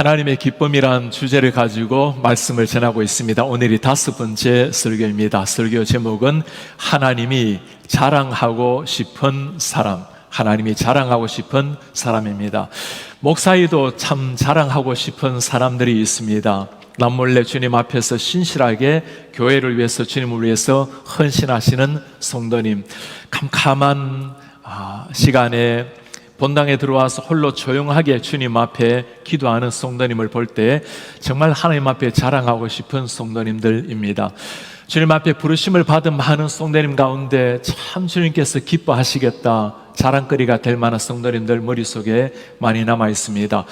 하나님의 기쁨이란 주제를 가지고 말씀을 전하고 있습니다. 오늘이 5번째 설교입니다. 설교 제목은 하나님이 자랑하고 싶은 사람, 하나님이 자랑하고 싶은 사람입니다. 목사이도 참 자랑하고 싶은 사람들이 있습니다. 남몰래 주님 앞에서 신실하게 교회를 위해서, 주님을 위해서 헌신하시는 성도님, 캄캄한 시간에 본당에 들어와서 홀로 조용하게 주님 앞에 기도하는 성도님을 볼 때 정말 하나님 앞에 자랑하고 싶은 성도님들입니다. 주님 앞에 부르심을 받은 많은 성도님 가운데 참 주님께서 기뻐하시겠다, 자랑거리가 될 만한 성도님들 머릿속에 많이 남아 있습니다.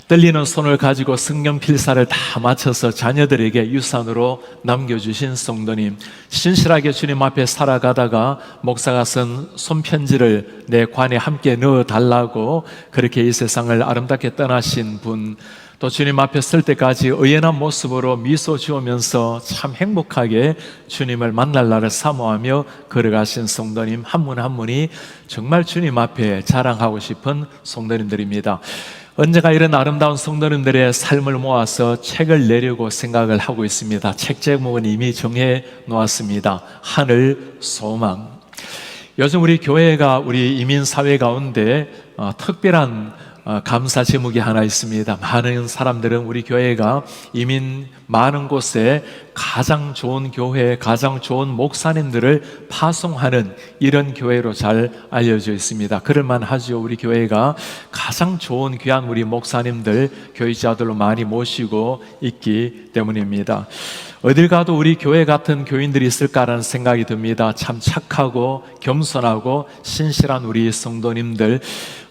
떨리는 손을 가지고 성경 필사를 다 마쳐서 자녀들에게 유산으로 남겨주신 성도님, 신실하게 주님 앞에 살아가다가 목사가 쓴 손편지를 내 관에 함께 넣어달라고 그렇게 이 세상을 아름답게 떠나신 분, 또 주님 앞에 설 때까지 의연한 모습으로 미소 지으면서 참 행복하게 주님을 만날 날을 사모하며 걸어가신 성도님 한 분 한 분이 정말 주님 앞에 자랑하고 싶은 성도님들입니다. 언제가 이런 아름다운 성도님들의 삶을 모아서 책을 내려고 생각을 하고 있습니다. 책 제목은 이미 정해 놓았습니다. 하늘 소망. 요즘 우리 교회가 우리 이민사회 가운데 특별한 감사 제목이 하나 있습니다. 많은 사람들은 우리 교회가 이민 많은 곳에 가장 좋은 교회, 가장 좋은 목사님들을 파송하는 이런 교회로 잘 알려져 있습니다. 그럴만 하죠. 우리 교회가 가장 좋은 귀한 우리 목사님들, 교육자들로 많이 모시고 있기 때문입니다. 어딜 가도 우리 교회 같은 교인들이 있을까라는 생각이 듭니다. 참 착하고 겸손하고 신실한 우리 성도님들,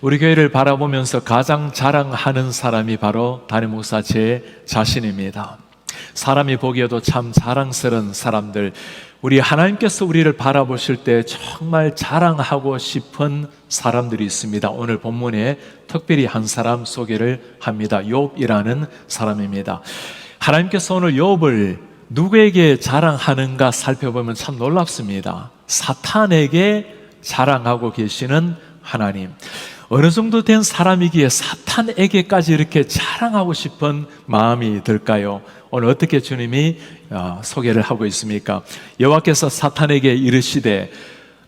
우리 교회를 바라보면서 가장 자랑하는 사람이 바로 담임 목사 제 자신입니다. 사람이 보기에도 참 자랑스러운 사람들, 우리 하나님께서 우리를 바라보실 때 정말 자랑하고 싶은 사람들이 있습니다. 오늘 본문에 특별히 한 사람 소개를 합니다. 욥이라는 사람입니다. 하나님께서 오늘 욥을 누구에게 자랑하는가 살펴보면 참 놀랍습니다. 사탄에게 자랑하고 계시는 하나님. 어느 정도 된 사람이기에 사탄에게까지 이렇게 자랑하고 싶은 마음이 들까요? 오늘 어떻게 주님이 소개를 하고 있습니까? 여호와께서 사탄에게 이르시되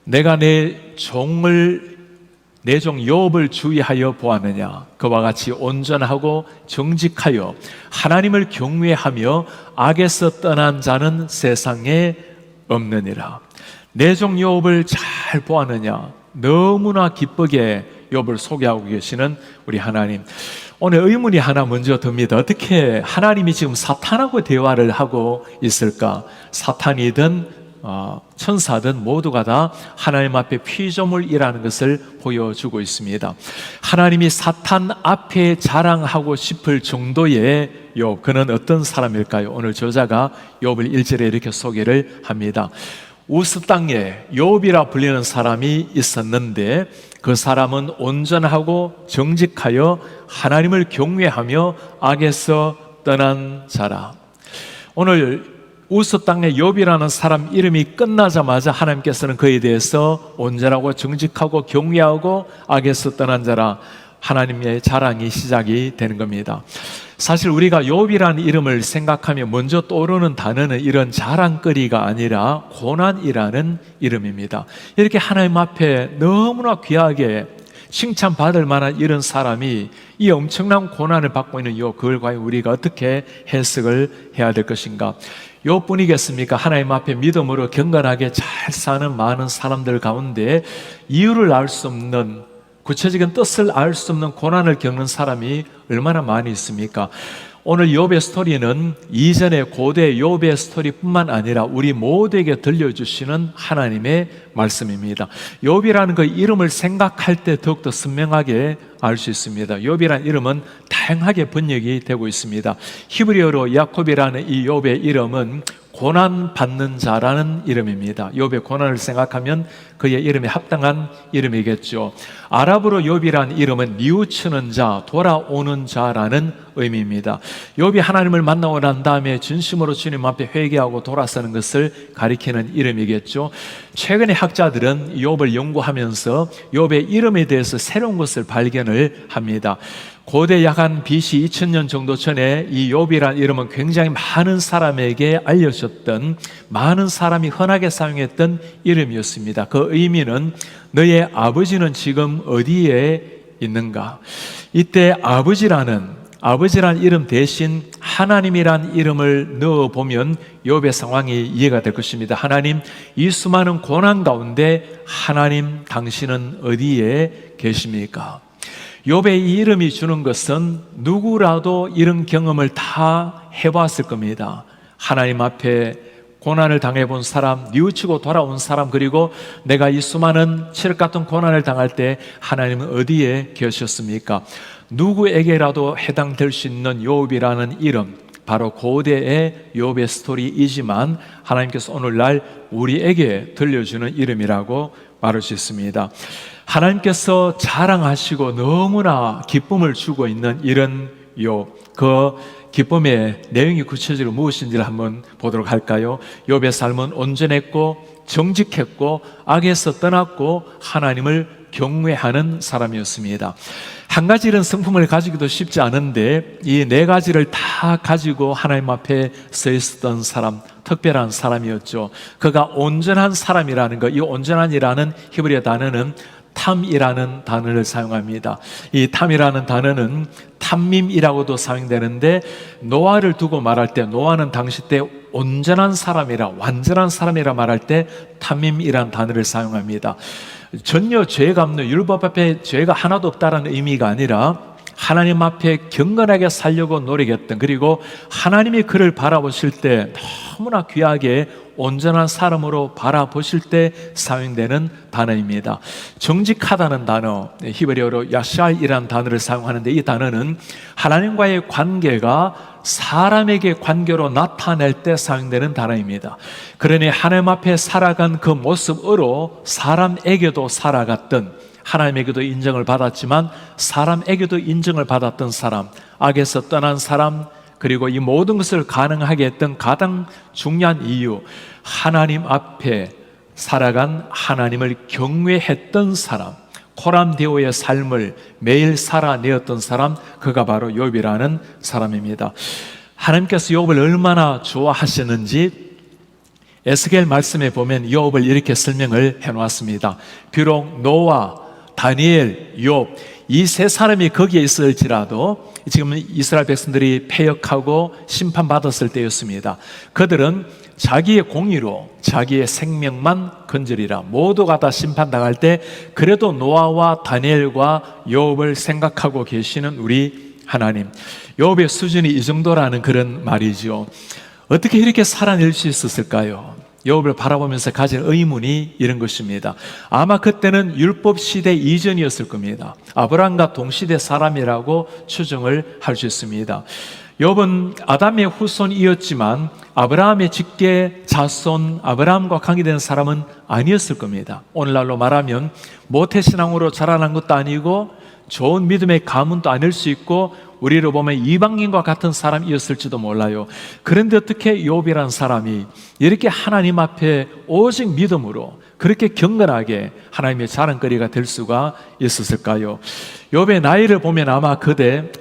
내가 내 종 욥을 주의하여 보았느냐? 그와 같이 온전하고 정직하여 하나님을 경외하며 악에서 떠난 자는 세상에 없느니라. 내 종 욥을 잘 보았느냐? 너무나 기쁘게 욥을 소개하고 계시는 우리 하나님. 오늘 의문이 하나 먼저 듭니다. 어떻게 하나님이 지금 사탄하고 대화를 하고 있을까? 사탄이든 천사든 모두가 다 하나님 앞에 피조물이라는 것을 보여주고 있습니다. 하나님이 사탄 앞에 자랑하고 싶을 정도의 욥, 그는 어떤 사람일까요? 오늘 저자가 욥을 1절에 이렇게 소개를 합니다. 우스 땅에 욥이라 불리는 사람이 있었는데 그 사람은 온전하고 정직하여 하나님을 경외하며 악에서 떠난 자라. 오늘 우스 땅의 욥이라는 사람 이름이 끝나자마자 하나님께서는 그에 대해서 온전하고 정직하고 경외하고 악에서 떠난 자라, 하나님의 자랑이 시작이 되는 겁니다. 사실 우리가 욥이라는 이름을 생각하면 먼저 떠오르는 단어는 이런 자랑거리가 아니라 고난이라는 이름입니다. 이렇게 하나님 앞에 너무나 귀하게 칭찬받을 만한 이런 사람이 이 엄청난 고난을 받고 있는 욥, 그걸 과연 우리가 어떻게 해석을 해야 될 것인가? 욥뿐이겠습니까? 하나님 앞에 믿음으로 경건하게 잘 사는 많은 사람들 가운데 이유를 알 수 없는, 구체적인 뜻을 알 수 없는 고난을 겪는 사람이 얼마나 많이 있습니까? 오늘 욥의 스토리는 이전의 고대 욥의 스토리뿐만 아니라 우리 모두에게 들려주시는 하나님의 말씀입니다. 욥이라는 그 이름을 생각할 때 더욱더 선명하게 알 수 있습니다. 욥이라는 이름은 다양하게 번역이 되고 있습니다. 히브리어로 야콥이라는 이 욥의 이름은 고난받는 자라는 이름입니다. 욥의 고난을 생각하면 그의 이름에 합당한 이름이겠죠. 아랍어로 욥이라는 이름은 뉘우치는 자, 돌아오는 자라는 의미입니다. 욥이 하나님을 만나고 난 다음에 진심으로 주님 앞에 회개하고 돌아서는 것을 가리키는 이름이겠죠. 최근에 학자들은 욥을 연구하면서 욥의 이름에 대해서 새로운 것을 발견을 합니다. 고대 약 한 BC 2000년 정도 전에 이 욥이라는 이름은 굉장히 많은 사람에게 알려졌던, 많은 사람이 흔하게 사용했던 이름이었습니다. 그 의미는 너의 아버지는 지금 어디에 있는가? 이때 아버지라는 이름 대신 하나님이란 이름을 넣어보면 욥의 상황이 이해가 될 것입니다. 하나님, 이 수많은 고난 가운데 하나님 당신은 어디에 계십니까? 욥의 이 이름이 주는 것은 누구라도 이런 경험을 다 해봤을 겁니다. 하나님 앞에 고난을 당해본 사람, 뉘우치고 돌아온 사람, 그리고 내가 이 수많은 칠흑 같은 고난을 당할 때 하나님은 어디에 계셨습니까? 누구에게라도 해당될 수 있는 욥이라는 이름, 바로 고대의 욥의 스토리이지만 하나님께서 오늘날 우리에게 들려주는 이름이라고 말할 수 있습니다. 하나님께서 자랑하시고 너무나 기쁨을 주고 있는 이런 욥, 그 기쁨의 내용이 구체적으로 무엇인지를 한번 보도록 할까요? 욥의 삶은 온전했고 정직했고 악에서 떠났고 하나님을 경외하는 사람이었습니다. 한 가지 이런 성품을 가지기도 쉽지 않은데 이 네 가지를 다 가지고 하나님 앞에 서 있었던 사람, 특별한 사람이었죠. 그가 온전한 사람이라는 것, 이 온전한이라는 히브리어 단어는 탐이라는 단어를 사용합니다. 이 탐이라는 단어는 탐밈이라고도 사용되는데, 노아를 두고 말할 때, 노아는 당시 때 온전한 사람이라, 완전한 사람이라 말할 때 탐밈이라는 단어를 사용합니다. 전혀 죄가 없는, 율법 앞에 죄가 하나도 없다라는 의미가 아니라 하나님 앞에 경건하게 살려고 노력했던, 그리고 하나님이 그를 바라보실 때 너무나 귀하게 온전한 사람으로 바라보실 때 사용되는 단어입니다. 정직하다는 단어, 히브리어로 야샬이라는 단어를 사용하는데, 이 단어는 하나님과의 관계가 사람에게 관계로 나타낼 때 사용되는 단어입니다. 그러니 하나님 앞에 살아간 그 모습으로 사람에게도 살아갔던, 하나님에게도 인정을 받았지만 사람에게도 인정을 받았던 사람, 악에서 떠난 사람, 그리고 이 모든 것을 가능하게 했던 가장 중요한 이유, 하나님 앞에 살아간, 하나님을 경외했던 사람, 코람데오의 삶을 매일 살아내었던 사람, 그가 바로 욥이라는 사람입니다. 하나님께서 욥을 얼마나 좋아하셨는지 에스겔 말씀에 보면 욥을 이렇게 설명을 해놓았습니다. 비록 노아, 다니엘, 욥, 이 세 사람이 거기에 있을지라도 지금 이스라엘 백성들이 패역하고 심판받았을 때였습니다. 그들은 자기의 공의로 자기의 생명만 건지리라, 모두가 다 심판당할 때 그래도 노아와 다니엘과 욥을 생각하고 계시는 우리 하나님, 욥의 수준이 이 정도라는 그런 말이죠. 어떻게 이렇게 살아낼 수 있었을까요? 욥을 바라보면서 가진 의문이 이런 것입니다. 아마 그때는 율법 시대 이전이었을 겁니다. 아브라함과 동시대 사람이라고 추정을 할 수 있습니다. 욥은 아담의 후손이었지만 아브라함의 직계 자손, 아브라함과 관계된 사람은 아니었을 겁니다. 오늘날로 말하면 모태신앙으로 자라난 것도 아니고 좋은 믿음의 가문도 아닐 수 있고, 우리로 보면 이방인과 같은 사람이었을지도 몰라요. 그런데 어떻게 욥이라는 사람이 이렇게 하나님 앞에 오직 믿음으로 그렇게 경건하게 하나님의 자랑거리가 될 수가 있었을까요? 욥의 나이를 보면 아마 그때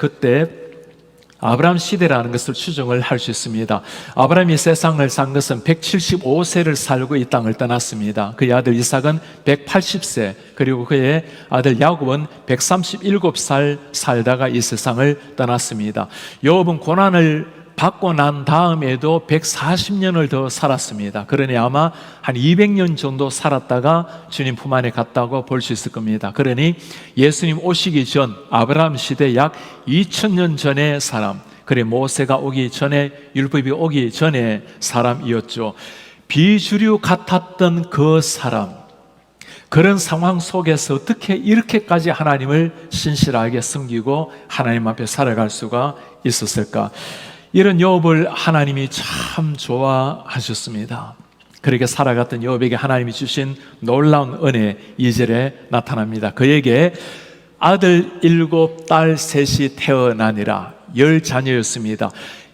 아브라함 시대라는 것을 추정을 할 수 있습니다. 아브라함이 세상을 산 것은 175세를 살고 이 땅을 떠났습니다. 그의 아들 이삭은 180세, 그리고 그의 아들 야곱은 137살 살다가 이 세상을 떠났습니다. 욥은 고난을 받고 난 다음에도 140년을 더 살았습니다. 그러니 아마 한 200년 정도 살았다가 주님 품 안에 갔다고 볼 수 있을 겁니다. 그러니 예수님 오시기 전 아브라함 시대 약 2000년 전의 사람, 그래 모세가 오기 전에, 율법이 오기 전에 사람이었죠. 비주류 같았던 그 사람, 그런 상황 속에서 어떻게 이렇게까지 하나님을 신실하게 섬기고 하나님 앞에 살아갈 수가 있었을까? 이런 욥을 하나님이 참 좋아하셨습니다. 그렇게 살아갔던 욥에게 하나님이 주신 놀라운 은혜 2절에 나타납니다. 그에게 아들 7, 딸 3이 태어나니라. 10자녀였습니다.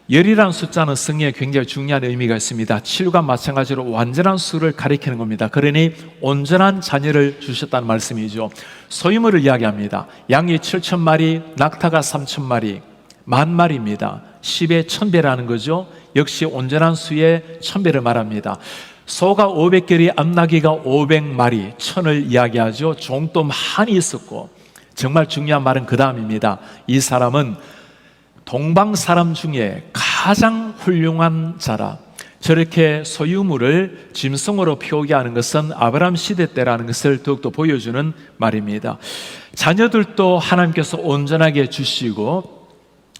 열이라는 숫자는 성경에 굉장히 중요한 의미가 있습니다. 7과 마찬가지로 완전한 수를 가리키는 겁니다. 그러니 온전한 자녀를 주셨다는 말씀이죠. 소유물을 이야기합니다. 양이 7,000마리, 낙타가 3,000마리, 10,000마리입니다. 10의 1,000배라는 거죠. 역시 온전한 수의 1,000배를 말합니다. 소가 500결이, 암나귀가 500마리, 1,000을 이야기하죠. 종도 많이 있었고, 정말 중요한 말은 그 다음입니다. 이 사람은 동방 사람 중에 가장 훌륭한 자라. 저렇게 소유물을 짐승으로 표기하는 것은 아브라함 시대 때라는 것을 더욱더 보여주는 말입니다. 자녀들도 하나님께서 온전하게 주시고,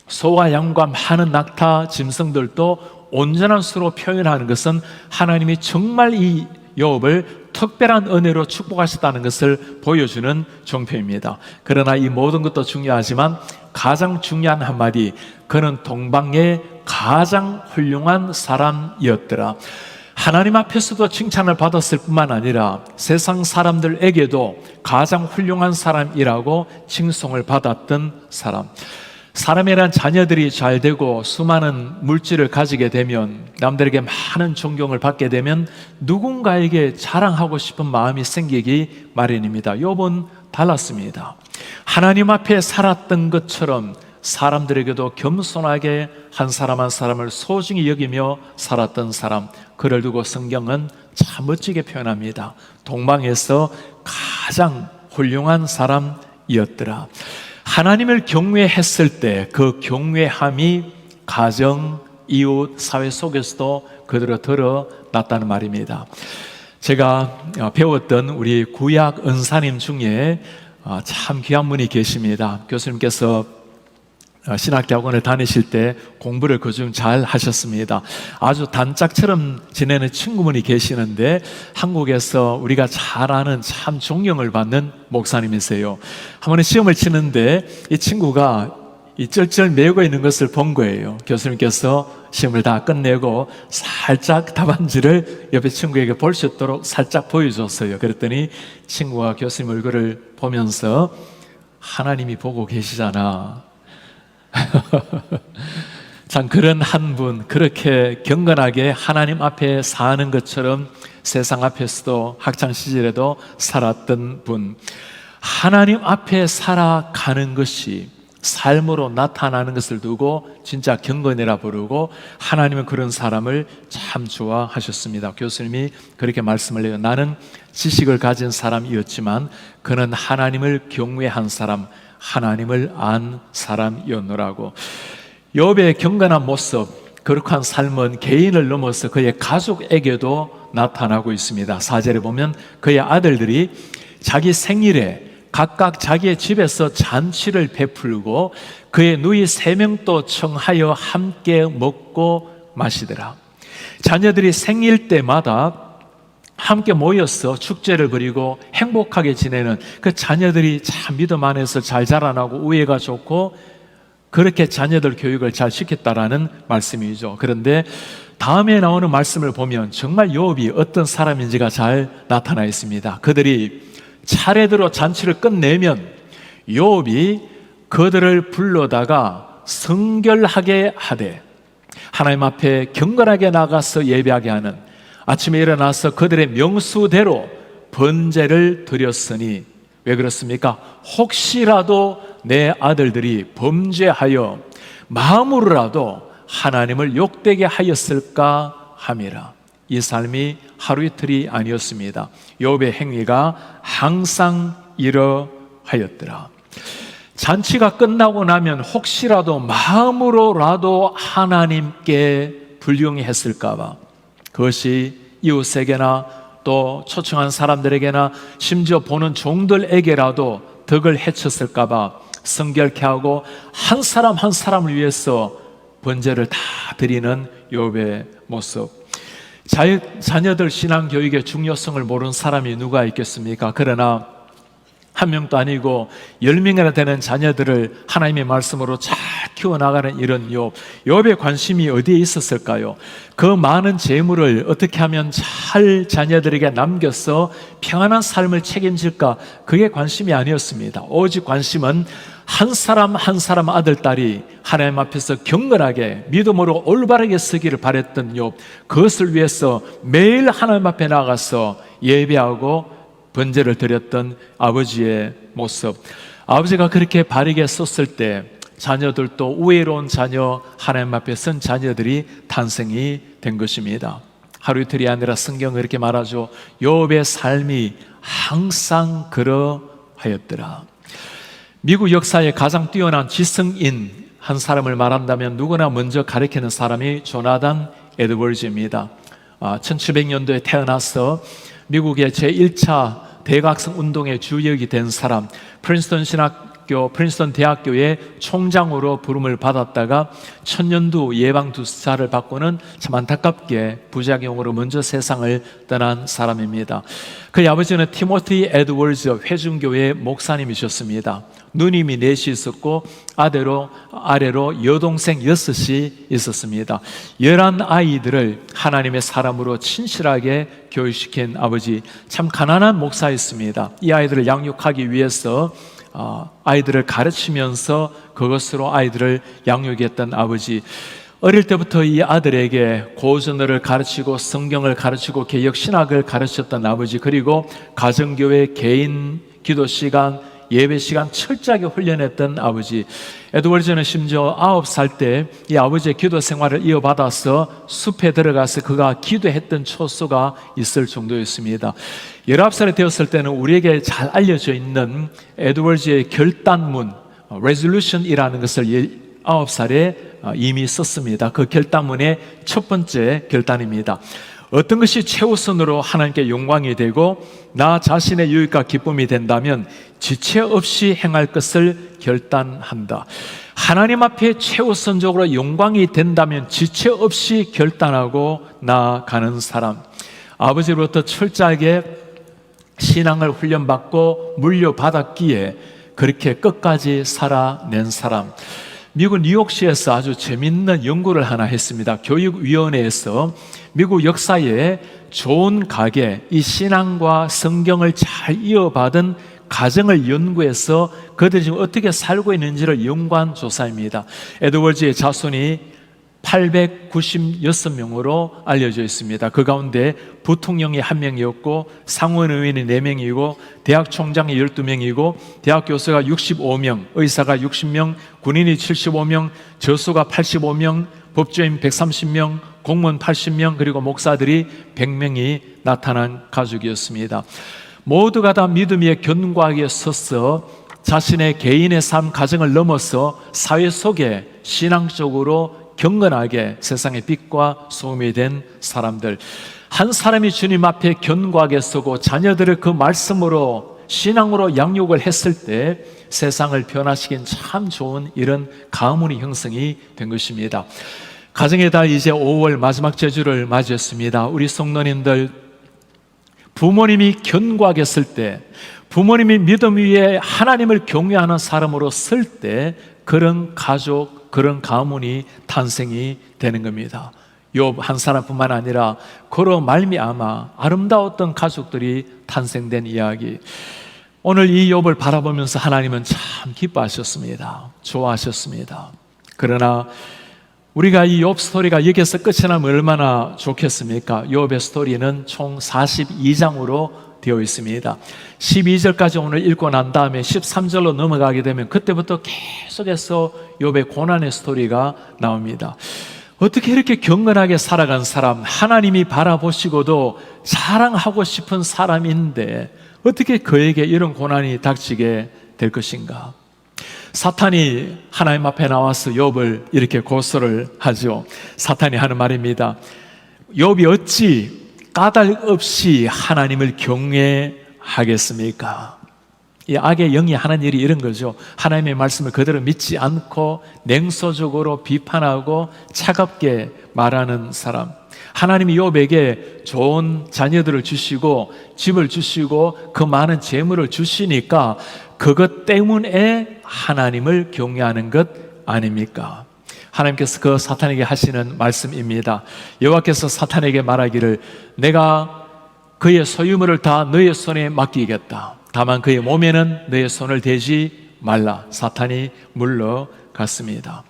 소와 양과 많은 낙타, 짐승들도 온전한 수로 표현하는 것은 하나님이 정말 이 욥을 특별한 은혜로 축복하셨다는 것을 보여주는 종표입니다. 그러나 이 모든 것도 중요하지만 가장 중요한 한마디, 그는 동방의 가장 훌륭한 사람이었더라. 하나님 앞에서도 칭찬을 받았을 뿐만 아니라 세상 사람들에게도 가장 훌륭한 사람이라고 칭송을 받았던 사람. 사람이란 자녀들이 잘 되고 수많은 물질을 가지게 되면, 남들에게 많은 존경을 받게 되면 누군가에게 자랑하고 싶은 마음이 생기기 마련입니다. 욥은 달랐습니다. 하나님 앞에 살았던 것처럼 사람들에게도 겸손하게 한 사람 한 사람을 소중히 여기며 살았던 사람, 그를 두고 성경은 참 멋지게 표현합니다. 동방에서 가장 훌륭한 사람이었더라. 하나님을 경외했을 때 그 경외함이 가정, 이웃, 사회 속에서도 그대로 드러났다는 말입니다. 제가 배웠던 우리 구약 은사님 중에 참 귀한 분이 계십니다. 교수님께서 신학대학원을 다니실 때 공부를 그중 잘 하셨습니다. 아주 단짝처럼 지내는 친구분이 계시는데 한국에서 우리가 잘 아는 참 존경을 받는 목사님이세요. 한 번에 시험을 치는데 이 친구가 이 쩔쩔 매고 있는 것을 본 거예요. 교수님께서 시험을 다 끝내고 살짝 답안지를 옆에 친구에게 볼 수 있도록 살짝 보여줬어요. 그랬더니 친구가 교수님 얼굴을 보면서 하나님이 보고 계시잖아. 참 그런 한 분, 그렇게 경건하게 하나님 앞에 사는 것처럼 세상 앞에서도 학창시절에도 살았던 분, 하나님 앞에 살아가는 것이 삶으로 나타나는 것을 두고 진짜 경건이라 부르고, 하나님은 그런 사람을 참 좋아하셨습니다. 교수님이 그렇게 말씀을 해요. 나는 지식을 가진 사람이었지만 그는 하나님을 경외한 사람, 하나님을 안 사람이었노라고. 욥의 경건한 모습, 거룩한 삶은 개인을 넘어서 그의 가족에게도 나타나고 있습니다. 4절에 보면 그의 아들들이 자기 생일에 각각 자기의 집에서 잔치를 베풀고 그의 누이 3명도 청하여 함께 먹고 마시더라. 자녀들이 생일 때마다 함께 모여서 축제를 벌이고 행복하게 지내는 그 자녀들이 참 믿음 안에서 잘 자라나고 우애가 좋고, 그렇게 자녀들 교육을 잘 시켰다라는 말씀이죠. 그런데 다음에 나오는 말씀을 보면 정말 욥이 어떤 사람인지가 잘 나타나 있습니다. 그들이 차례대로 잔치를 끝내면 욥이 그들을 불러다가 성결하게 하되, 하나님 앞에 경건하게 나가서 예배하게 하는, 아침에 일어나서 그들의 명수대로 번제를 드렸으니, 왜 그렇습니까? 혹시라도 내 아들들이 범죄하여 마음으로라도 하나님을 욕되게 하였을까 함이라. 이 삶이 하루 이틀이 아니었습니다. 욥의 행위가 항상 이러하였더라. 잔치가 끝나고 나면 혹시라도 마음으로라도 하나님께 불경했을까 봐, 그것이 이웃에게나 또 초청한 사람들에게나 심지어 보는 종들에게라도 덕을 해쳤을까 봐 성결케 하고 한 사람 한 사람을 위해서 번제를 다 드리는 욥의 모습. 자녀들 신앙교육의 중요성을 모르는 사람이 누가 있겠습니까? 그러나 한 명도 아니고 10명이나 되는 자녀들을 하나님의 말씀으로 잘 키워나가는 이런 욥의 관심이 어디에 있었을까요? 그 많은 재물을 어떻게 하면 잘 자녀들에게 남겨서 평안한 삶을 책임질까? 그게 관심이 아니었습니다. 오직 관심은 한 사람 한 사람 아들, 딸이 하나님 앞에서 경건하게 믿음으로 올바르게 서기를 바랬던 욥, 그것을 위해서 매일 하나님 앞에 나가서 예배하고 번제를 드렸던 아버지의 모습. 아버지가 그렇게 바르게 썼을 때 자녀들도 우애로운 자녀, 하나님 앞에 선 자녀들이 탄생이 된 것입니다. 하루 이틀이 아니라 성경은 이렇게 말하죠. 욥의 삶이 항상 그러하였더라. 미국 역사에 가장 뛰어난 지성인 한 사람을 말한다면 누구나 먼저 가리키는 사람이 조나단 에드워즈입니다. 1700년도에 태어나서 미국의 제1차 대각성 운동의 주역이 된 사람, 프린스턴 대학교의 총장으로 부름을 받았다가 천년두 예방 주사를 받고는 참 안타깝게 부작용으로 먼저 세상을 떠난 사람입니다. 그의 아버지는 티모티 에드워즈 회중교회 목사님이셨습니다. 누님이 4이 있었고 아래로 여동생 6이 있었습니다. 11아이들을 하나님의 사람으로 친실하게 교육시킨 아버지, 참 가난한 목사였습니다. 이 아이들을 양육하기 위해서 아이들을 가르치면서 그것으로 아이들을 양육했던 아버지. 어릴 때부터 이 아들에게 고전어를 가르치고 성경을 가르치고 개혁 신학을 가르쳤던 아버지, 그리고 가정교회 개인 기도 시간, 예배 시간 철저하게 훈련했던 아버지. 에드워즈는 심지어 9살 때 이 아버지의 기도 생활을 이어받아서 숲에 들어가서 그가 기도했던 초소가 있을 정도였습니다. 19살이 되었을 때는 우리에게 잘 알려져 있는 에드워즈의 결단문, resolution이라는 것을 9살에 이미 썼습니다. 그 결단문의 첫 번째 결단입니다. 어떤 것이 최우선으로 하나님께 영광이 되고 나 자신의 유익과 기쁨이 된다면 지체 없이 행할 것을 결단한다. 하나님 앞에 최우선적으로 영광이 된다면 지체 없이 결단하고 나아가는 사람. 아버지로부터 철저하게 신앙을 훈련받고 물려받았기에 그렇게 끝까지 살아낸 사람. 미국 뉴욕시에서 아주 재밌는 연구를 하나 했습니다. 교육위원회에서 미국 역사에 좋은 가계, 이 신앙과 성경을 잘 이어받은 가정을 연구해서 그들이 지금 어떻게 살고 있는지를 연구한 조사입니다. 에드워즈의 자손이 896명으로 알려져 있습니다. 그 가운데 부통령이 1명이었고 상원의원이 4명이고 대학 총장이 12명이고 대학 교수가 65명, 의사가 60명, 군인이 75명, 저수가 85명, 법조인 130명, 공무원 80명, 그리고 목사들이 100명이 나타난 가족이었습니다. 모두가 다 믿음 위에 견고하게 서서 자신의 개인의 삶, 가정을 넘어서 사회 속에 신앙적으로 경건하게 세상의 빛과 소금이 된 사람들. 한 사람이 주님 앞에 견고하게 서고 자녀들을 그 말씀으로 신앙으로 양육을 했을 때 세상을 변화시킨 참 좋은 이런 가문이 형성이 된 것입니다. 가정의 달 이제 5월 마지막 제주를 맞이했습니다. 우리 성도님들, 부모님이 견고하게 설 때, 부모님이 믿음 위에 하나님을 경외하는 사람으로 설 때 그런 가족, 그런 가문이 탄생이 되는 겁니다. 욥 한 사람뿐만 아니라 그로 말미암아 아름다웠던 가족들이 탄생된 이야기. 오늘 이 욥을 바라보면서 하나님은 참 기뻐하셨습니다. 좋아하셨습니다. 그러나 우리가 이 욥 스토리가 여기서 끝이 나면 얼마나 좋겠습니까? 욥의 스토리는 총 42장으로 되어 있습니다. 12절까지 오늘 읽고 난 다음에 13절로 넘어가게 되면 그때부터 계속해서 욥의 고난의 스토리가 나옵니다. 어떻게 이렇게 경건하게 살아간 사람, 하나님이 바라보시고도 자랑하고 싶은 사람인데 어떻게 그에게 이런 고난이 닥치게 될 것인가? 사탄이 하나님 앞에 나와서 욥을 이렇게 고소를 하죠. 사탄이 하는 말입니다. 욥이 어찌 까닭 없이 하나님을 경외하겠습니까? 이 악의 영이 하는 일이 이런 거죠. 하나님의 말씀을 그대로 믿지 않고 냉소적으로 비판하고 차갑게 말하는 사람. 하나님이 욥에게 좋은 자녀들을 주시고 집을 주시고 그 많은 재물을 주시니까 그것 때문에 하나님을 경외하는 것 아닙니까? 하나님께서 그 사탄에게 하시는 말씀입니다. 여호와께서 사탄에게 말하기를 내가 그의 소유물을 다 너의 손에 맡기겠다. 다만 그의 몸에는 너의 손을 대지 말라. 사탄이 물러갔습니다.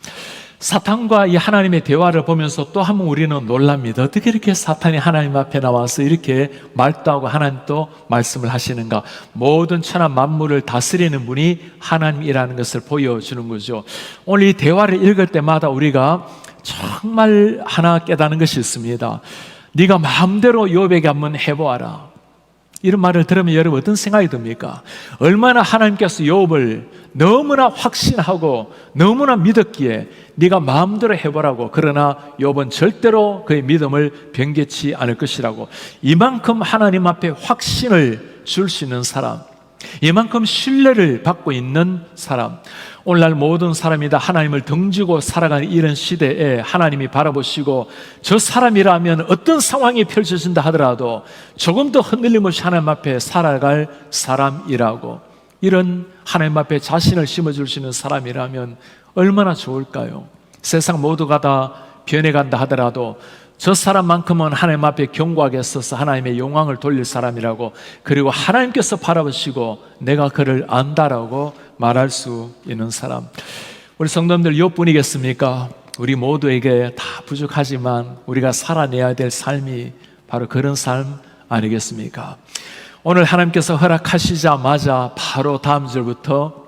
사탄과 이 하나님의 대화를 보면서 또 한 번 우리는 놀랍니다. 어떻게 이렇게 사탄이 하나님 앞에 나와서 이렇게 말도 하고 하나님도 말씀을 하시는가? 모든 천하 만물을 다스리는 분이 하나님이라는 것을 보여주는 거죠. 오늘 이 대화를 읽을 때마다 우리가 정말 하나 깨닫는 것이 있습니다. 네가 마음대로 욥에게 한번 해보아라. 이런 말을 들으면 여러분 어떤 생각이 듭니까? 얼마나 하나님께서 욥을 너무나 확신하고 너무나 믿었기에 네가 마음대로 해보라고. 그러나 욥은 절대로 그의 믿음을 변개치 않을 것이라고. 이만큼 하나님 앞에 확신을 줄 수 있는 사람, 이만큼 신뢰를 받고 있는 사람. 오늘날 모든 사람이 다 하나님을 등지고 살아가는 이런 시대에 하나님이 바라보시고 저 사람이라면 어떤 상황이 펼쳐진다 하더라도 조금 더 흔들림 없이 하나님 앞에 살아갈 사람이라고, 이런 하나님 앞에 자신을 심어줄 수 있는 사람이라면 얼마나 좋을까요? 세상 모두가 다 변해간다 하더라도 저 사람만큼은 하나님 앞에 견고하게 서서 하나님의 영광을 돌릴 사람이라고, 그리고 하나님께서 바라보시고 내가 그를 안다라고 말할 수 있는 사람. 우리 성도님들 욥뿐이겠습니까? 우리 모두에게 다 부족하지만 우리가 살아내야 될 삶이 바로 그런 삶 아니겠습니까? 오늘 하나님께서 허락하시자마자 바로 다음 절부터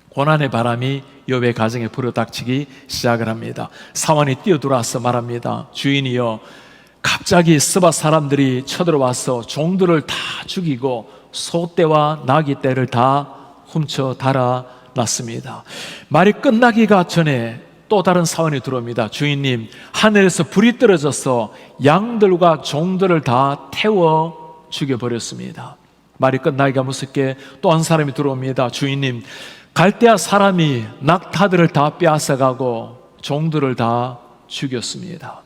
고난의 바람이 욥의 가정에 불어닥치기 시작을 합니다. 사환이 뛰어들어와서 말합니다. 주인이여, 갑자기 스바 사람들이 쳐들어와서 종들을 다 죽이고 소떼와 나귀떼를 다 훔쳐 달아났습니다. 말이 끝나기가 전에 또 다른 사원이 들어옵니다. 주인님, 하늘에서 불이 떨어져서 양들과 종들을 다 태워 죽여버렸습니다. 말이 끝나기가 무섭게 또 한 사람이 들어옵니다. 주인님, 갈대아 사람이 낙타들을 다 빼앗아가고 종들을 다 죽였습니다.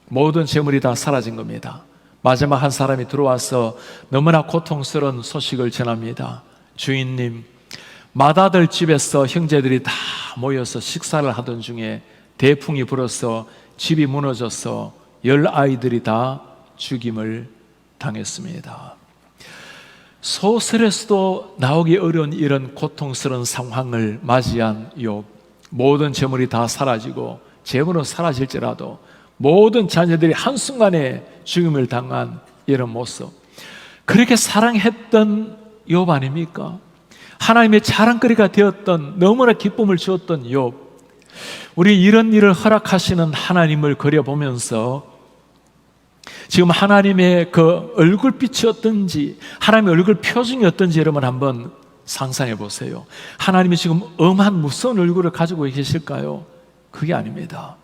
모든 재물이 다 사라진 겁니다. 마지막 한 사람이 들어와서 너무나 고통스러운 소식을 전합니다. 주인님, 맏아들 집에서 형제들이 다 모여서 식사를 하던 중에 대풍이 불어서 집이 무너져서 10아이들이 다 죽임을 당했습니다. 소설에서도 나오기 어려운 이런 고통스러운 상황을 맞이한 욥. 모든 재물이 다 사라지고 재물은 사라질지라도 모든 자녀들이 한순간에 죽임을 당한 이런 모습. 그렇게 사랑했던 욥 아닙니까? 하나님의 자랑거리가 되었던, 너무나 기쁨을 주었던 욥. 우리 이런 일을 허락하시는 하나님을 그려보면서 지금 하나님의 그 얼굴빛이 어떤지, 하나님의 얼굴 표정이 어떤지 여러분 한번 상상해 보세요. 하나님이 지금 엄한 무서운 얼굴을 가지고 계실까요? 그게 아닙니다.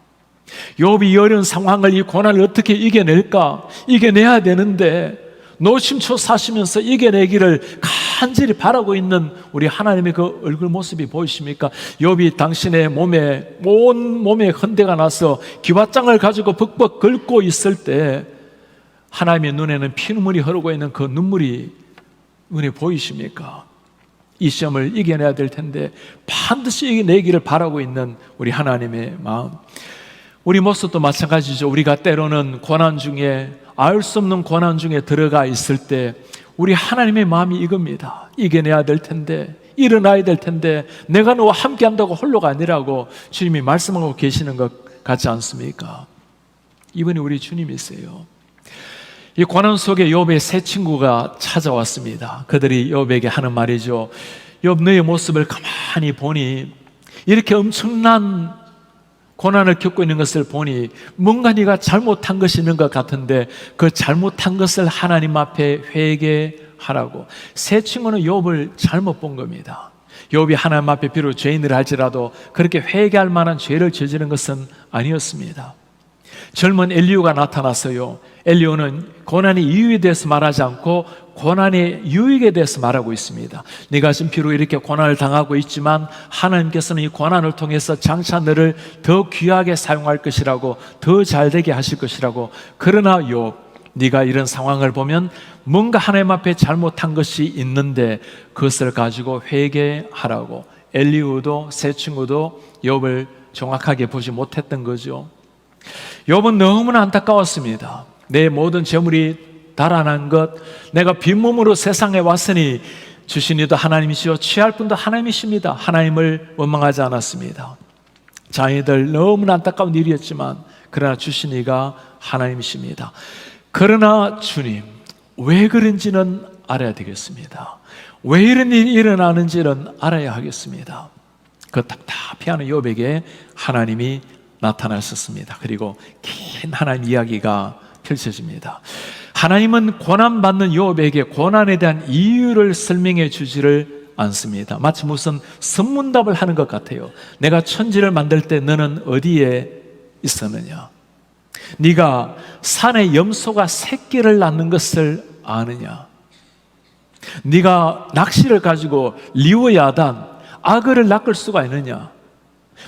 욥이 이 어려운 상황을, 이 고난을 어떻게 이겨낼까? 이겨내야 되는데 노심초 사시면서 이겨내기를 간절히 바라고 있는 우리 하나님의 그 얼굴 모습이 보이십니까? 욥이 당신의 몸에, 온 몸에 헌대가 나서 기와장을 가지고 벅벅 긁고 있을 때 하나님의 눈에는 피눈물이 흐르고 있는 그 눈물이 눈에 보이십니까? 이 시험을 이겨내야 될 텐데 반드시 이겨내기를 바라고 있는 우리 하나님의 마음. 우리 모습도 마찬가지죠. 우리가 때로는 고난 중에, 알 수 없는 고난 중에 들어가 있을 때 우리 하나님의 마음이 이겁니다. 이겨내야 될 텐데, 일어나야 될 텐데 내가 너와 함께 한다고 홀로가 아니라고 주님이 말씀하고 계시는 것 같지 않습니까? 이분이 우리 주님이세요. 이 고난 속에 욥의 세 친구가 찾아왔습니다. 그들이 욥에게 하는 말이죠. 욥, 너의 모습을 가만히 보니, 이렇게 엄청난 고난을 겪고 있는 것을 보니 뭔가 네가 잘못한 것이 있는 것 같은데 그 잘못한 것을 하나님 앞에 회개하라고. 세 친구는 욥을 잘못 본 겁니다. 욥이 하나님 앞에 비록 죄인을 할지라도 그렇게 회개할 만한 죄를 저지른 것은 아니었습니다. 젊은 엘리후가 나타났어요. 엘리후는 고난의 이유에 대해서 말하지 않고 고난의 유익에 대해서 말하고 있습니다. 네가 지금 비록 이렇게 고난을 당하고 있지만 하나님께서는 이 고난을 통해서 장차 너를 더 귀하게 사용할 것이라고, 더 잘되게 하실 것이라고. 그러나 욥, 네가 이런 상황을 보면 뭔가 하나님 앞에 잘못한 것이 있는데 그것을 가지고 회개하라고. 엘리후도 세 친구도 욥을 정확하게 보지 못했던 거죠. 욥은 너무나 안타까웠습니다. 내 모든 재물이 달아난 것, 내가 빈몸으로 세상에 왔으니 주신 이도 하나님이시요 취할 분도 하나님이십니다. 하나님을 원망하지 않았습니다. 자녀들 너무나 안타까운 일이었지만 그러나 주신 이가 하나님이십니다. 그러나 주님, 왜 그런지는 알아야 되겠습니다. 왜 이런 일이 일어나는지는 알아야 하겠습니다. 그 답답해하는 욥에게 하나님이 나타나셨습니다. 그리고 긴 하나님 이야기가 펼쳐집니다. 하나님은 고난받는 욥에게 고난에 대한 이유를 설명해 주지를 않습니다. 마치 무슨 선문답을 하는 것 같아요. 내가 천지를 만들 때 너는 어디에 있었느냐? 네가 산에 염소가 새끼를 낳는 것을 아느냐? 네가 낚시를 가지고 리워야단 악어를 낚을 수가 있느냐?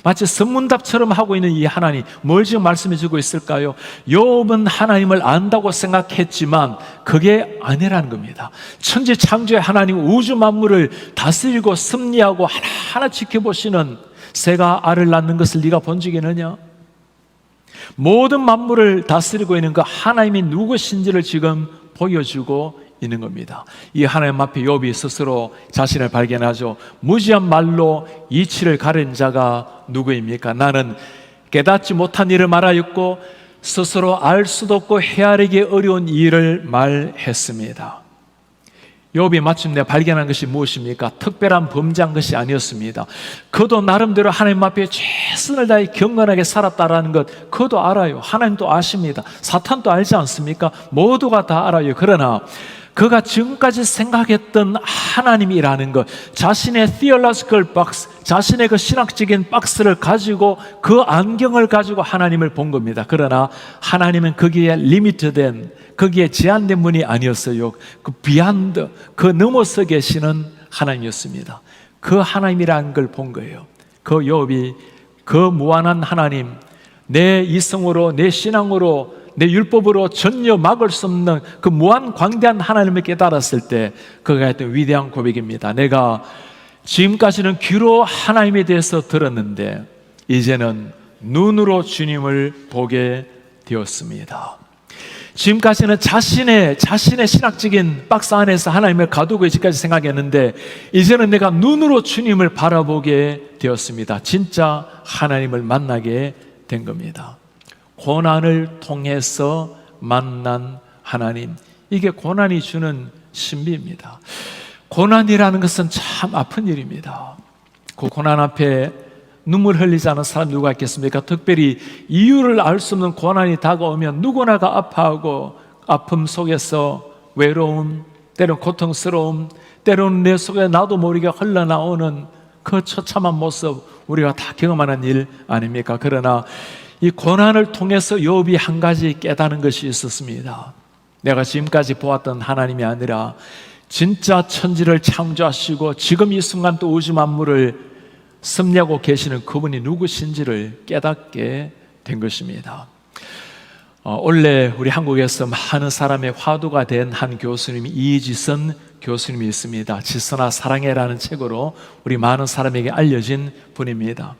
마치 선문답처럼 하고 있는 이 하나님, 뭘 지금 말씀해 주고 있을까요? 욥은 하나님을 안다고 생각했지만 그게 아니라는 겁니다. 천지 창조의 하나님, 우주 만물을 다스리고 섭리하고 하나하나 지켜보시는 새가 알을 낳는 것을 네가 본 적이 있느냐? 모든 만물을 다스리고 있는 그 하나님이 누구신지를 지금 보여주고 있는 겁니다. 이 하나님 앞에 욥이 스스로 자신을 발견하죠. 무지한 말로 이치를 가른 자가 누구입니까? 나는 깨닫지 못한 일을 말하였고 스스로 알 수도 없고 헤아리기 어려운 일을 말했습니다. 욥이 마침내 발견한 것이 무엇입니까? 특별한 범죄한 것이 아니었습니다. 그도 나름대로 하나님 앞에 최선을 다해 경건하게 살았다라는 것 그도 알아요. 하나님도 아십니다. 사탄도 알지 않습니까? 모두가 다 알아요. 그러나 그가 지금까지 생각했던 하나님이라는 것, 자신의 theological box, 자신의 그 신학적인 박스를 가지고 그 안경을 가지고 하나님을 본 겁니다. 그러나 하나님은 거기에 리미트된, 거기에 제한된 분이 아니었어요. 그 비안드, 그 넘어서 계시는 하나님이었습니다. 그 하나님이라는 걸 본 거예요. 그 욥이 그 무한한 하나님, 내 이성으로, 내 신앙으로, 내 율법으로 전혀 막을 수 없는 그 무한 광대한 하나님을 깨달았을 때 그가 했던 위대한 고백입니다. 내가 지금까지는 귀로 하나님에 대해서 들었는데 이제는 눈으로 주님을 보게 되었습니다. 지금까지는 자신의 신학적인 박스 안에서 하나님을 가두고 있기까지 생각했는데 이제는 내가 눈으로 주님을 바라보게 되었습니다. 진짜 하나님을 만나게 된 겁니다. 고난을 통해서 만난 하나님, 이게 고난이 주는 신비입니다. 고난이라는 것은 참 아픈 일입니다. 그 고난 앞에 눈물 흘리지 않은 사람 누가 있겠습니까? 특별히 이유를 알 수 없는 고난이 다가오면 누구나가 아파하고 아픔 속에서 외로움, 때로는 고통스러움, 때로는 내 속에 나도 모르게 흘러나오는 그 처참한 모습 우리가 다 경험하는 일 아닙니까? 그러나 이 고난을 통해서 욥이 한 가지 깨닫는 것이 있었습니다. 내가 지금까지 보았던 하나님이 아니라 진짜 천지를 창조하시고 지금 이 순간 또 우주 만물을 섭리하고 계시는 그분이 누구신지를 깨닫게 된 것입니다. 원래 우리 한국에서 많은 사람의 화두가 된 한 교수님이 이지선 교수님이 있습니다. 지선아 사랑해라는 책으로 우리 많은 사람에게 알려진 분입니다.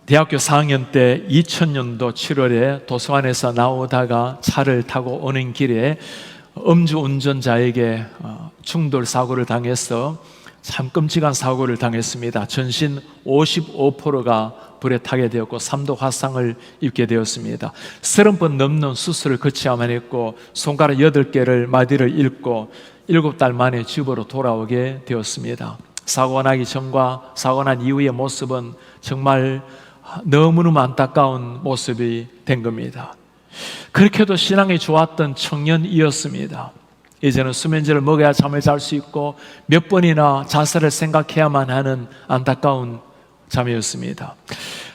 대학교 4학년 때 2000년도 7월에 도서관에서 나오다가 차를 타고 오는 길에 음주운전자에게 충돌 사고를 당해서 참 끔찍한 사고를 당했습니다. 전신 55%가 불에 타게 되었고 3도 화상을 입게 되었습니다. 30번 넘는 수술을 거쳐야만 했고 손가락 8개를 마디를 잃고 7달 만에 집으로 돌아오게 되었습니다. 사고가 나기 전과 사고 난 이후의 모습은 정말 너무너무 안타까운 모습이 된 겁니다. 그렇게도 신앙이 좋았던 청년이었습니다. 이제는 수면제를 먹어야 잠을 잘 수 있고 몇 번이나 자살을 생각해야만 하는 안타까운 잠이었습니다.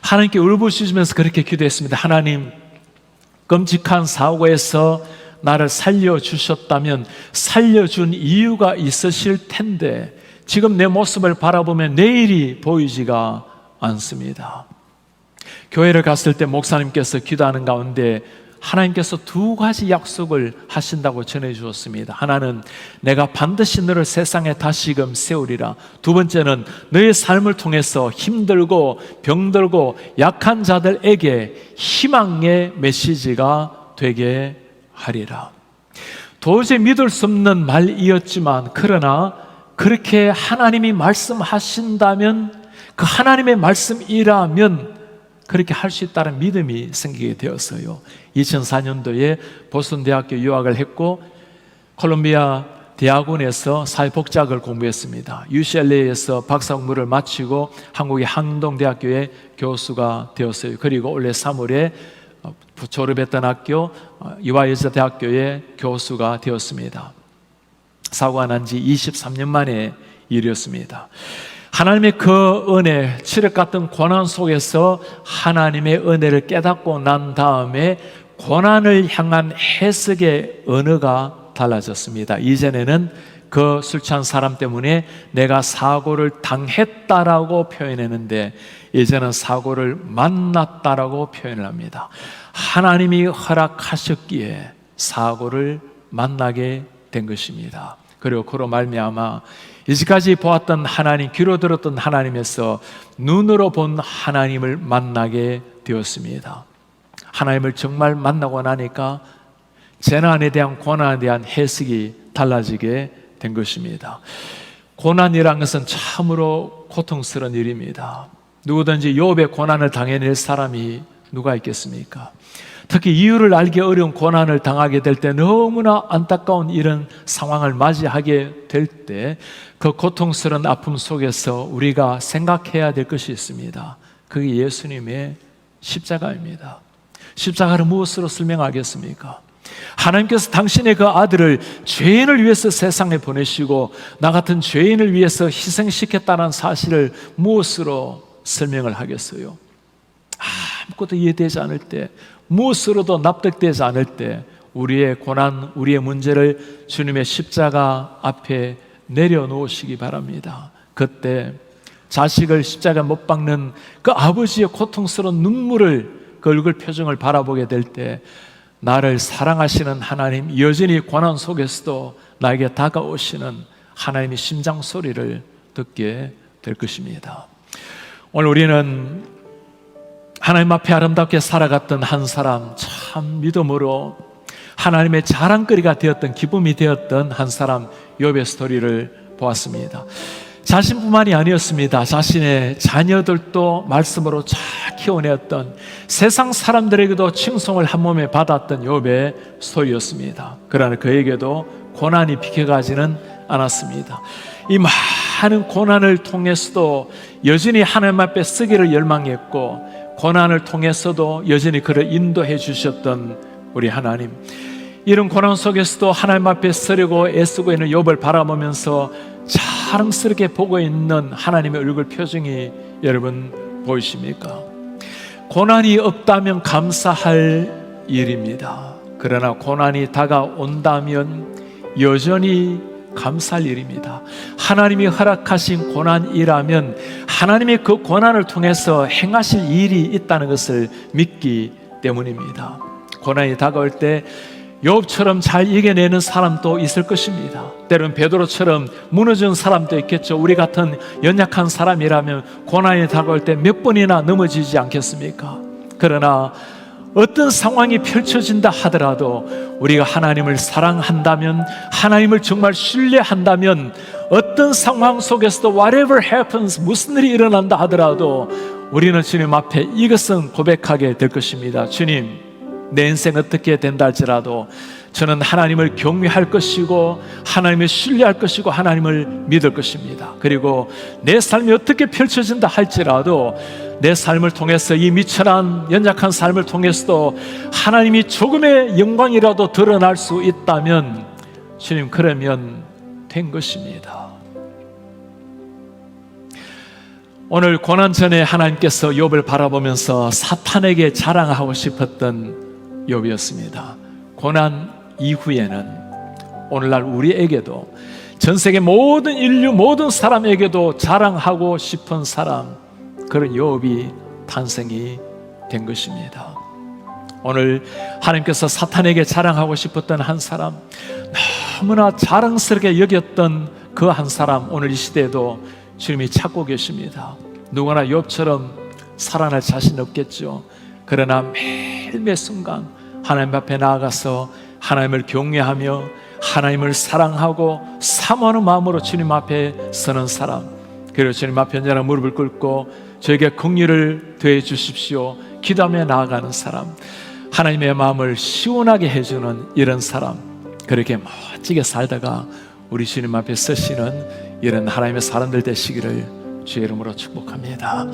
하나님께 울부짖으면서 그렇게 기도했습니다. 하나님, 끔찍한 사고에서 나를 살려주셨다면 살려준 이유가 있으실 텐데 지금 내 모습을 바라보면 내일이 보이지가 않습니다. 교회를 갔을 때 목사님께서 기도하는 가운데 하나님께서 두 가지 약속을 하신다고 전해주었습니다. 하나는 내가 반드시 너를 세상에 다시금 세우리라. 두 번째는 너의 삶을 통해서 힘들고 병들고 약한 자들에게 희망의 메시지가 되게 하리라. 도저히 믿을 수 없는 말이었지만 그러나 그렇게 하나님이 말씀하신다면 그 하나님의 말씀이라면 그렇게 할 수 있다는 믿음이 생기게 되었어요. 2004년도에 보스턴 대학교 유학을 했고 콜롬비아 대학원에서 사회복지학을 공부했습니다. UCLA에서 박사 공부를 마치고 한국의 한동대학교의 교수가 되었어요. 그리고 올해 3월에 졸업했던 학교 이화여자대학교의 교수가 되었습니다. 사고가 난 지 23년 만의 일이었습니다. 하나님의 그 은혜, 칠흑 같은 고난 속에서 하나님의 은혜를 깨닫고 난 다음에 고난을 향한 해석의 언어가 달라졌습니다. 이전에는 그 술 취한 사람 때문에 내가 사고를 당했다라고 표현했는데 이제는 사고를 만났다라고 표현을 합니다. 하나님이 허락하셨기에 사고를 만나게 된 것입니다. 그리고 그로 말미암아 이제까지 보았던 하나님, 귀로 들었던 하나님에서 눈으로 본 하나님을 만나게 되었습니다. 하나님을 정말 만나고 나니까 재난에 대한 고난에 대한 해석이 달라지게 된 것입니다. 고난이란 것은 참으로 고통스러운 일입니다. 누구든지 욥의 고난을 당해낼 사람이 누가 있겠습니까? 특히 이유를 알기 어려운 고난을 당하게 될 때 너무나 안타까운 이런 상황을 맞이하게 될 때 그 고통스러운 아픔 속에서 우리가 생각해야 될 것이 있습니다. 그게 예수님의 십자가입니다. 십자가를 무엇으로 설명하겠습니까? 하나님께서 당신의 그 아들을 죄인을 위해서 세상에 보내시고 나 같은 죄인을 위해서 희생시켰다는 사실을 무엇으로 설명을 하겠어요? 아무것도 이해되지 않을 때, 무엇으로도 납득되지 않을 때 우리의 고난, 우리의 문제를 주님의 십자가 앞에 내려놓으시기 바랍니다. 그때 자식을 십자가에 못 박는 그 아버지의 고통스러운 눈물을, 그 얼굴 표정을 바라보게 될 때 나를 사랑하시는 하나님, 여전히 고난 속에서도 나에게 다가오시는 하나님의 심장 소리를 듣게 될 것입니다. 오늘 우리는 하나님 앞에 아름답게 살아갔던 한 사람, 참 믿음으로 하나님의 자랑거리가 되었던, 기쁨이 되었던 한 사람 욥의 스토리를 보았습니다. 자신뿐만이 아니었습니다. 자신의 자녀들도 말씀으로 잘 키워내었던, 세상 사람들에게도 칭송을 한 몸에 받았던 욥의 스토리였습니다. 그러나 그에게도 고난이 비켜가지는 않았습니다. 이 많은 고난을 통해서도 여전히 하나님 앞에 쓰기를 열망했고, 고난을 통해서도 여전히 그를 인도해 주셨던 우리 하나님, 이런 고난 속에서도 하나님 앞에 서려고 애쓰고 있는 욥을 바라보면서 자랑스럽게 보고 있는 하나님의 얼굴 표정이 여러분 보이십니까? 고난이 없다면 감사할 일입니다. 그러나 고난이 다가온다면 여전히 감사할 일입니다. 하나님이 허락하신 고난이라면 하나님이 그 고난을 통해서 행하실 일이 있다는 것을 믿기 때문입니다. 고난이 다가올 때 욥처럼 잘 이겨내는 사람도 있을 것입니다. 때로는 베드로처럼 무너진 사람도 있겠죠. 우리 같은 연약한 사람이라면 고난이 다가올 때 몇 번이나 넘어지지 않겠습니까? 그러나 어떤 상황이 펼쳐진다 하더라도 우리가 하나님을 사랑한다면, 하나님을 정말 신뢰한다면 어떤 상황 속에서도 whatever happens, 무슨 일이 일어난다 하더라도 우리는 주님 앞에 이것은 고백하게 될 것입니다. 주님, 내 인생 어떻게 된다 할지라도 저는 하나님을 경외할 것이고 하나님을 신뢰할 것이고 하나님을 믿을 것입니다. 그리고 내 삶이 어떻게 펼쳐진다 할지라도 내 삶을 통해서, 이 미천한 연약한 삶을 통해서도 하나님이 조금의 영광이라도 드러날 수 있다면 주님, 그러면 된 것입니다. 오늘 고난 전에 하나님께서 욥을 바라보면서 사탄에게 자랑하고 싶었던 욥이었습니다. 고난 이후에는 오늘날 우리에게도 전 세계 모든 인류 모든 사람에게도 자랑하고 싶은 사람, 그런 욥이 탄생이 된 것입니다. 오늘 하나님께서 사탄에게 자랑하고 싶었던 한 사람, 너무나 자랑스럽게 여겼던 그 한 사람, 오늘 이 시대에도 주님이 찾고 계십니다. 누구나 욥처럼 살아날 자신 없겠죠. 그러나 매일매 순간 하나님 앞에 나아가서 하나님을 경외하며 하나님을 사랑하고 사모하는 마음으로 주님 앞에 서는 사람, 그리고 주님 앞에 언제나 무릎을 꿇고 저에게 긍휼을 더해 주십시오 기도하며 나아가는 사람, 하나님의 마음을 시원하게 해주는 이런 사람, 그렇게 멋지게 살다가 우리 주님 앞에 서시는 이런 하나님의 사람들 되시기를 주의 이름으로 축복합니다.